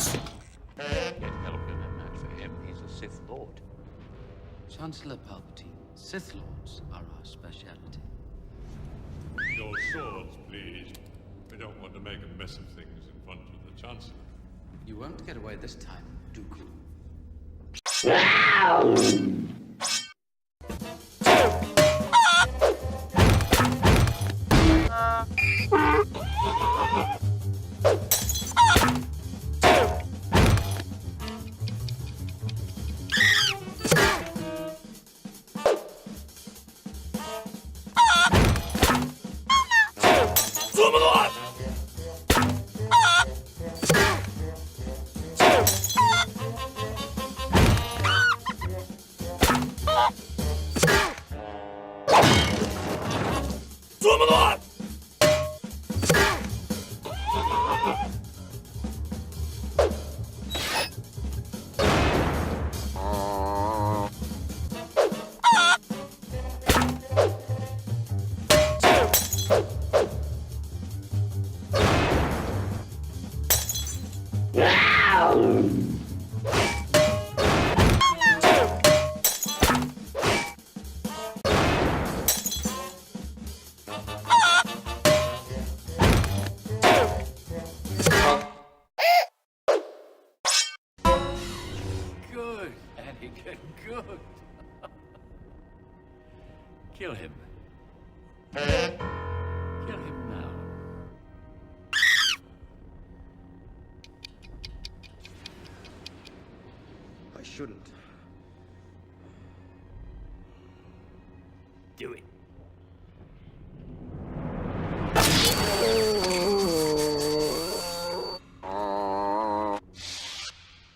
Get help in a match for him. He's a Sith Lord. Chancellor Palpatine, Sith Lords are our speciality. Your swords, please. We don't want to make a mess of things in front of the Chancellor. You won't get away this time, Dooku. Good, Anakin, good. Kill him. Kill him now. I shouldn't. Do it.